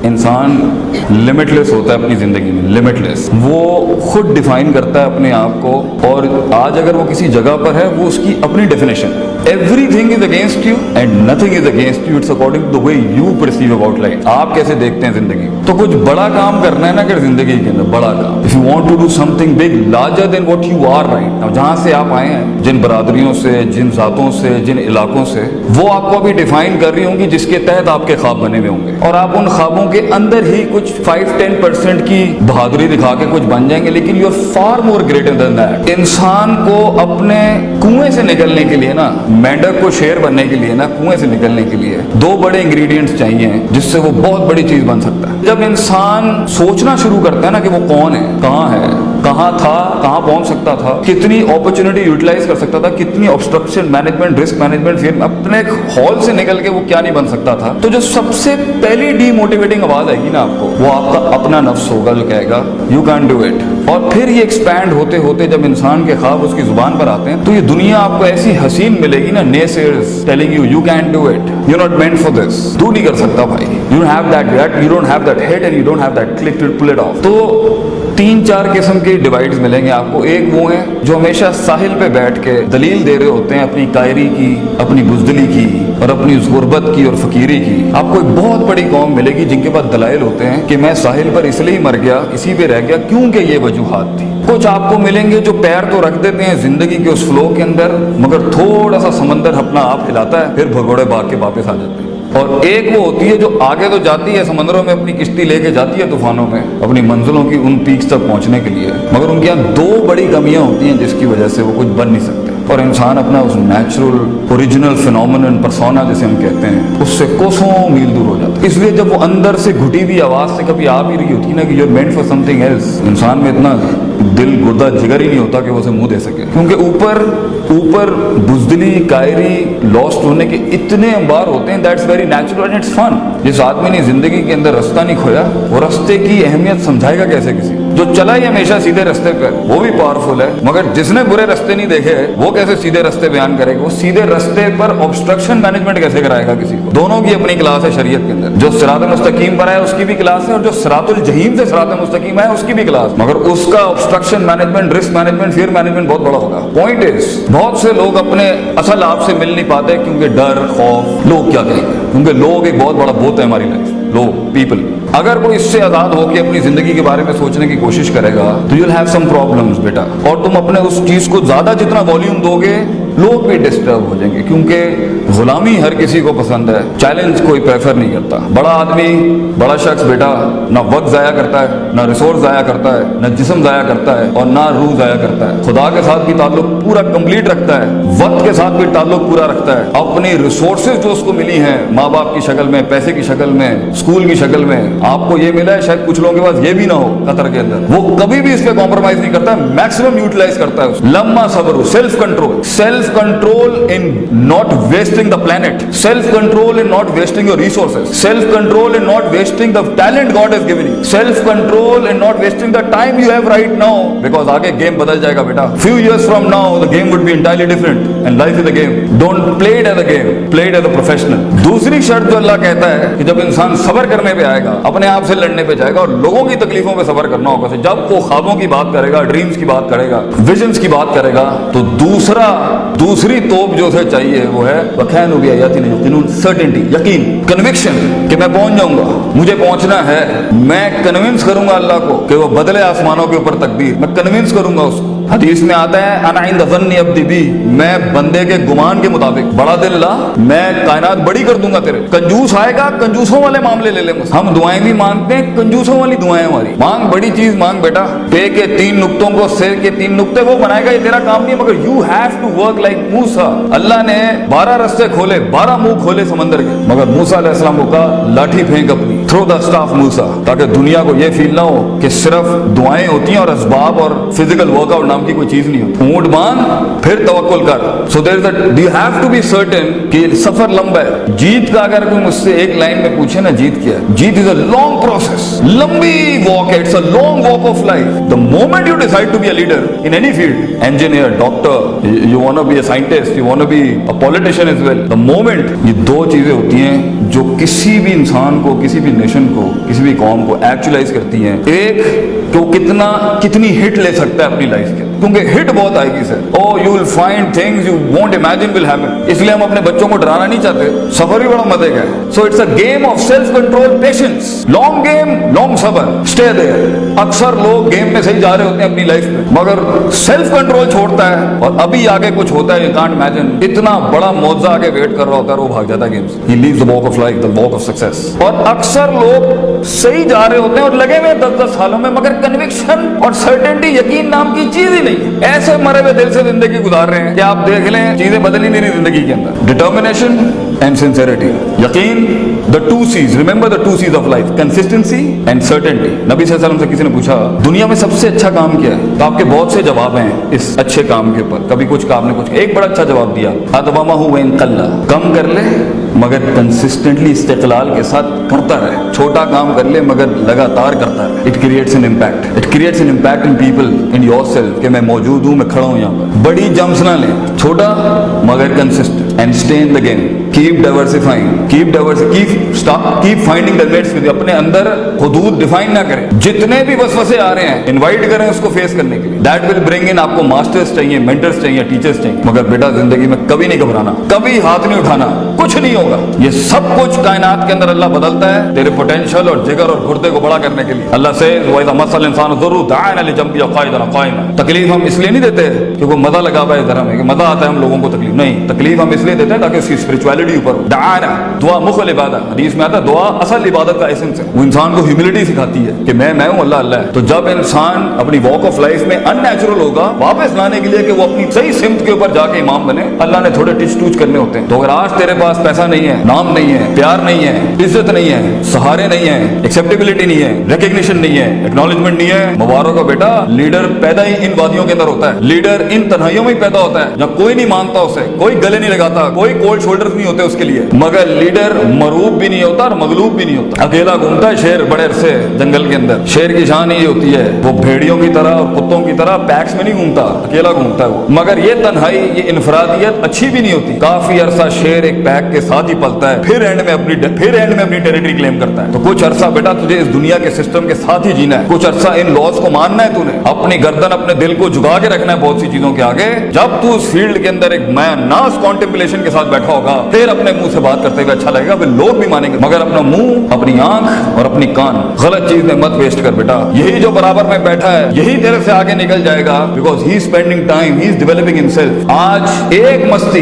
इंसान लिमिटलेस होता है अपनी ज़िंदगी में, लिमिटलेस। वो खुद डिफाइन करता है अपने आप को, और आज अगर वो किसी जगह पर है वो उसकी अपनी definition. Everything is against you and nothing is against you, it's according to the way you perceive about life. आप कैसे देखते हैं जिंदगी। तो कुछ बड़ा काम करना है ना अगर जिंदगी के अंदर, बड़ा काम, if you want to do something big larger than what you are right now, जहां से आप आए हैं, जिन बरादरियों से, जिन जातों से, जिन इलाकों से, वो आपको अभी डिफाइन कर रही होंगी, जिसके तहत आपके ख्वाब बने हुए होंगे, और आप उन ख्वाबों के अंदर ही कुछ 5-10% की बहादुरी दिखा के कुछ बन जाएंगे, लेकिन you are far more greater than that. इंसान को अपने कुएं से निकलने के लिए ना, मेंढक को शेर बनने के लिए ना, कुएं से निकलने के लिए 2 बड़े इंग्रेडिएंट्स चाहिए जिससे वो बहुत बड़ी चीज बन सकता है। जब इंसान सोचना शुरू करता है ना कि वो कौन है, कहाँ था, कहाँ पहुंच सकता था, कितनी अपॉर्चुनिटी यूटिलाइज कर सकता था, कितनी ऑब्स्ट्रक्शन मैनेजमेंट, रिस्क मैनेजमेंट, फिर अपने हॉल से निकल के वो क्या नहीं बन सकता था, तो जो सबसे पहली डीमोटिवेटिंग आवाज आएगी ना आपको, वो आपका अपना नफ्स होगा जो कहेगा यू कैन डू इट। और फिर ये एक्सपैंड होते होते जब इंसान के ख्वाब उसकी जुबान पर आते हैं, तो ये दुनिया आपको ऐसी हसीन मिलेगी ना, naysayers telling you can do it, you not meant for this, तू नहीं कर सकता भाई, you don't have that gut, you don't have that head and you don't have that click to pull it off. तो 3-4 किस्म के divides मिलेंगे आपको। एक वो हैं जो हमेशा साहिल पे बैठ के दलील दे रहे होते हैं अपनी कायरी की, अपनी बुज़दिली की, और अपनी गुर्बत की और फकीरी की। आपको एक बहुत बड़ी कौम मिलेगी जिनके पास दलाइल होते हैं कि मैं साहिल पर इसलिए मर गया, इसी पे रह गया क्योंकि ये वजूहात थी। कुछ आपको मिलेंगे जो पैर तो रख देते हैं जिंदगी के उस फ्लो के अंदर, मगर थोड़ा सा समंदर अपना आप हिलाता है, फिर भगोड़े भाग के वापस आ जाते हैं। और एक वो होती है जो आगे तो जाती है समंदरों में, अपनी किश्ती लेके जाती है तूफानों में अपनी मंजिलों की उन पीक्स तक पहुंचने के लिए, मगर उनके यहाँ 2 बड़ी कमियां होती हैं जिसकी वजह से वो कुछ बन नहीं सकते। और इंसान अपना उस नेचुरल ओरिजिनल फिनोमिनन पर्सोना जिसे हम कहते हैं, उससे कोसों मील दूर हो जाता है। इसलिए जब वो अंदर से घुटी हुई आवाज से कभी आ भी रही होती है ना कि you are meant for something else, इंसान में इतना दिल गुदा जिगर ही नहीं होता कि वो उसे मुंह दे सके, क्योंकि ऊपर बुज़दिली, कायरी, लॉस्ट होने के इतने अंबार होते हैं। That's very natural and it's fun. जिस आदमी ने जिंदगी के अंदर रास्ता नहीं खोया, वो रास्ते की अहमियत समझाएगा कैसे किसी जो चला ही हमेशा सीधे रास्ते पर, वो भी पावरफुल है, मगर जिसने बुरे रास्ते नहीं देखे वो कैसे सीधे रास्ते बयान करेगा, वो सीधे रास्ते पर ऑब्स्ट्रक्शन मैनेजमेंट कैसे कराएगा किसी को। दोनों की अपनी क्लास है शरीयत के अंदर। जो सिरात मुस्तकीम पर है उसकी भी क्लास है, और जो सिरातुल जहीम से सिरात मुस्तकीम है उसकी भी क्लास, मगर उसका obstruction management, risk management, fear management बहुत बड़ा होगा। पॉइंट इज, बहुत से लोग अपने असल आप से मिल नहीं पाते क्योंकि डर, खौफ, लोग क्या कहेंगे, क्योंकि लोग एक बहुत बड़ा भूत है हमारी लाइफ, लोग, पीपल। अगर कोई इससे आजाद होकर अपनी जिंदगी के बारे में सोचने की कोशिश करेगा तो you'll have some problems बेटा, और तुम अपने उस चीज को ज्यादा जितना वॉल्यूम दोगे लोग भी डिस्टर्ब हो जाएंगे, क्योंकि गुलामी हर किसी को पसंद है, चैलेंज कोई प्रेफर नहीं करता। बड़ा आदमी, बड़ा शख्स बेटा ना वक्त जाया करता है, ना रिसोर्स जाया करता है, ना जिस्म जाया करता है, और ना रूह जाया करता है। खुदा के साथ भी ताल्लुक पूरा कंप्लीट रखता है, वक्त के साथ भी ताल्लुक पूरा रखता है। अपनी रिसोर्सेज जो उसको मिली हैं माँ बाप की शक्ल में, पैसे की शक्ल में, स्कूल की शक्ल में, आपको ये मिला है, शायद कुछ लोगों के पास ये भी ना हो कतर के अंदर, वो कभी भी इस पे कॉम्प्रोमाइज नहीं करता, मैक्सिमम यूटिलाइज करता है। लम्मा सब्र, self control in not wasting the planet, self control in not wasting your resources, self control in not wasting the talent God has given you, self control in not wasting the time you have right now, because आगे game बदल जाएगा बेटा। Few years from now the game would be entirely different and life is a game. Don't play it as a game, play it as a professional. दूसरी शर्त जो अल्लाह कहता है कि जब इंसान सब्र करने पे आएगा, अपने आप से लड़ने पे जाएगा और लोगों की तकलीफों पे सब्र करना होगा, जब वो ख्वाबों की बात करेगा, ड्रीम्स की बात करेगा, विजन्स की बात करेगा, तो दूसरी तोप जो उसे चाहिए वो है वखैनु बिआयातिना युक़िनून, सर्टेनिटी, यकीन, कन्विक्शन कि मैं पहुंच जाऊंगा, मुझे पहुंचना है। मैं कन्विंस करूंगा अल्लाह को कि वो बदले आसमानों के ऊपर तकदीर, मैं कन्विंस करूंगा उसको। हदीस में आता है अना इंद ज़न्नि अब्दी बी, मैं बंदे के गुमान के मुताबिक, बड़ा दिल ला, मैं कायनात बड़ी कर दूंगा तेरे। कंजूस आएगा, कंजूसों वाले मामले ले ले मुझसे। हम दुआएं भी मांगते हैं, कंजूसों वाली दुआएं हमारी। मांग बड़ी चीज मांग बेटा, पे के 3 नुक्तों को सिर के 3 नुक्ते वो बनाएगा, ये तेरा काम नहीं है, मगर you have to work like मूसा। अल्लाह ने 12 रास्ते खोले, 12 मुंह खोले समंदर के, मगर मूसा अलैहिस्सलाम को कहा लाठी फेंक अपनी, थ्रो द स्टाफ मूसा, ताकि दुनिया को ये फील ना हो कि सिर्फ दुआएं होती हैं और असबाब और फिजिकल वर्कआउट नाम की कोई चीज नहीं होती। ऊंट बांध फिर तवक्कुल कर। So there is that you have to be certain कि सफर लंबा है। जीत का अगर कोई मुझसे एक लाइन में पूछे ना जीत क्या है, जीत इज अ लॉन्ग प्रोसेस, लंबी वॉक है, it's a long walk of life. The moment you decide to be a leader in any field, engineer, doctor, you want to be a scientist, you want to be a politician as well, the moment, ये 2 चीजें होती हैं जो किसी भी इंसान को, किसी भी डिटर्मिनेशन को, किसी भी कौम को एक्चुअलाइज करती हैं। एक तो कितनी हिट ले सकता है अपनी लाइफ के, क्योंकि हिट बहुत आएगी सर। Oh you will find things you won't imagine will happen. इसलिए हम अपने बच्चों को डराना नहीं चाहते, सफर भी बड़ा मजे का है। So it's a game of self control, patience, long game, long सफर, स्टे देयर। अक्सर लोग गेम में सही जा रहे होते हैं अपनी लाइफ में, मगर सेल्फ कंट्रोल छोड़ता है और अभी आगे कुछ होता है, यू कांट इमेजिन, इतना बड़ा मौजा आगे वेट कर रहा होता है, वो भाग जाता है गेम से। He leaves the walk of life, the walk of success. और अक्सर लोग सही जा रहे होते हैं और लगे हुए 10-10 सालों में, मगर कन्विक्शन और सर्टेनिटी, यकीन नाम की चीज ही नहीं। ऐसे मरे हुए दिल से जिंदगी गुजार रहे हैं कि आप देख लें चीजें बदल ही नहीं रही जिंदगी के अंदर। डिटर्मिनेशन एंड सिंसेरिटी, यकीन, the two Cs, remember the two Cs of life, consistency and certainty. नबी सल्लल्लाहु अलैहि वसल्लम से किसी ने पूछा दुनिया में सबसे अच्छा काम क्या है, तो आपके बहुत से जवाब हैं इस अच्छे काम के ऊपर। कभी कुछ काम ने कुछ, एक बड़ा अच्छा जवाब दिया, अदवामा हु इन कल्ला, कम कर ले मगर कंसिस्टेंटली इस्तिक़लाल के साथ करता रहे। छोटा काम कर ले मगर लगातार करता रहे। It creates an impact, it creates an impact in people, in yourself, कि मैं मौजूद हूं, मैं खड़ा हूं यहाँ पर। बड़ी जंप्स ना लें, छोटा मगर consistent, and stay in the game. Keep diversifying, keep finding the nets with, अपने अंदर हुदूद डिफाइन ना करें। जितने भी वसवसे आ रहे हैं इनवाइट करें उसको फेस करने के लिए। दैट विल ब्रिंग इन, आपको मास्टर्स चाहिए, मेंटर्स चाहिए, टीचर्स चाहिए, मगर बेटा जिंदगी में कभी नहीं घबराना, कभी हाथ नहीं उठाना, कुछ नहीं होगा। ये सब कुछ कायनात के अंदर अल्लाह बदलता है तेरे पोटेंशियल और जिगर और गुर्दे को बड़ा करने के लिए। अल्लाह से तकलीफ हम इसलिए नहीं देते क्योंकि मजा लगा पाए धर्म में, कि मजा आता है हम लोगों को तकलीफ, नहीं, तकलीफ हम इसलिए देते हैं ताकि उसकी स्पिरिचुअलिटी ऊपर। दाना दुआ मुखल इबादत, हदीस में आता है दुआ असल इबादत का एसेंस है। वो इंसान को ह्यूमिलिटी सिखाती है कि मैं हूं, अल्लाह अल्लाह है। तो जब इंसान अपनी वॉक ऑफ लाइफ में अननेचुरल होगा, वापस लाने के लिए कि वो अपनी सही सिमत के ऊपर जाके इमाम बने, अल्लाह ने थोड़े टिच टूच करने होते हैं। तो अगर आज तेरे पास पैसा नहीं है, नाम नहीं है, प्यार नहीं है, इज्जत नहीं है, सहारे नहीं है, एक्सेप्टेबिलिटी नहीं है, रिकग्निशन नहीं है, एक्नॉलेजमेंट नहीं है, मुबारक हो बेटा, लीडर पैदा ही इन वादियों के अंदर होता है। लीडर इन तन्हाइयों में ही पैदा होता है जब कोई नहीं मानता उसे, कोई गले नहीं लगाता, कोई कोल्ड शोल्डर्स नहीं होते उसके लिए। मगर लीडर मरूब भी नहीं होता और मगलूब भी नहीं होता। अकेला घूमता है शेर बड़े अरसे जंगल के अंदर। शेर की शान ये होती है, वो भेड़ियों की तरह और कुत्तों की तरह पैक्स में नहीं घूमता, अकेला घूमता है वो। मगर ये तन्हाई, ये इनफरादियत अच्छी भी नहीं होती। काफी अरसा शेर एक पैक के साथ ही पलता है, फिर एंड में अपनी टेरिटरी क्लेम करता है। तो कुछ अरसा बेटा तुझे इस दुनिया के सिस्टम के साथ ही जीना है, कुछ अरसा इन लॉज को मानना है, तूने अपनी गर्दन, अपने दिल को झुका के रखना है बहुत सी चीजों के आगे। जब तू उस फील्ड के अंदर एक नास कॉन्टेम्पलेशन के साथ बैठा होगा, फिर अपने मुंह से बात करते हुए अच्छा लगेगा, फिर लोग भी मानेंगे। मगर अपना मुंह, अपनी आंख और अपनी कान गलत चीज में मत वेस्ट कर बेटा। यही जो बराबर में बैठा है यही तेरे से आगे निकल जाएगा, because he is spending time, he is developing himself. आज एक मस्ती,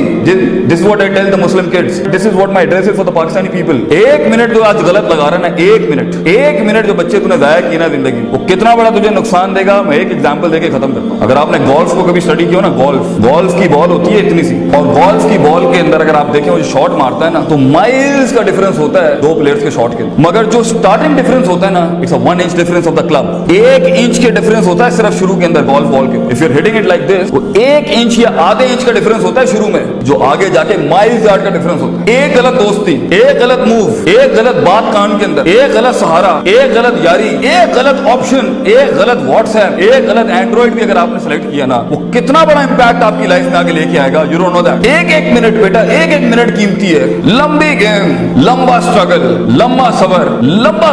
this what I tell the Muslim kids, this is what my address is for the Pakistani people. एक मिनट जो आज गलत लगा रहा है ना, एक मिनट जो बच्चे तूने जाया की ना जिंदगी, वो कितना बड़ा तुझे नुकसान देगा। मैं एक एग्जांपल देके खत्म करता हूं। अगर आपने गोल्फ को कभी स्टडी किया ना, गोल्फ की बॉल होती है इतनी सी, और गोल्फ की बॉल के अंदर अगर आप देखें वो शॉट मारता है ना, तो माइल्स का डिफरेंस होता है दो प्लेयर्स के शॉट के। मगर जो स्टार्टिंग डिफरेंस होता है ना, it's a 1 inch difference of the club. 1 inch के डिफरेंस होता है सिर्फ शुरू के अंदर गोल्फ बॉल के। If you are hitting it like this, वो 1 इंच या आधे इंच का डिफरेंस होता है शुरू में, जो आगे जाके माइल्स यार्ड का डिफरेंस होता है। एक गलत दोस्ती, एक गलत मूव, एक गलत बात कान के अंदर, एक गलत सहारा, एक गलत यारी, एक गलत ऑप्शन, एक गलत व्हाट्सएप, एक गलत एंड्रॉइड भी अगर आपने सेलेक्ट किया ना, वो कितना बड़ा इंपैक्ट आपकी लाइफ में आगे लेके आएगा, यू डोंट नो दैट। एक मिनट बेटा, एक मिनट कीमती है। लंबी गेम, लंबा स्ट्रगल, लंबा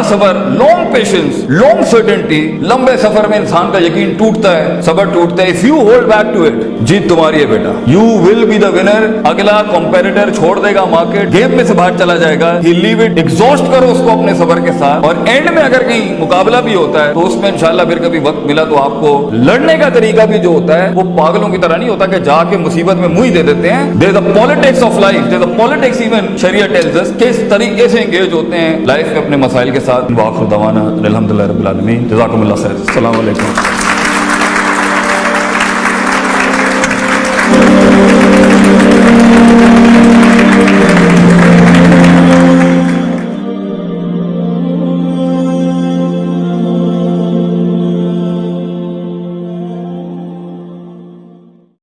सबर, लॉन्ग पेशेंस, लॉन्ग सर्टेनिटी। लंबे सफर में इंसान का यकीन टूटता है, सबर टूटता है। If you hold back to it, जीत तुम्हारी है बेटा। You will be the winner. अगला कंपेटिटर छोड़ देगा मार्केट, गेम में से बाहर चला जाएगा, ही लीव इट। एग्जॉस्ट करो उसको अपने सबर के साथ, और एंड में अगर कहीं मुकाबला भी होता है तो उसमें इंशाल्लाह फिर कभी वक्त मिला तो आपको लड़ने का तरीका भी जो होता है वो पागलों की तरह नहीं होता कि जाके मुसीबत में मुंह ही दे देते हैं। There is a politics of life, there is a politics even शरिया टेल्स अस, किस तरीके से एंगेज होते हैं लाइफ में अपने मसाइल के साथ। वाखिर दवाना अल्हम्दुलिल्लाह रब्बिल आलमीन, जज़ाकुमुल्लाह खैर, अस्सलाम वालेकुम।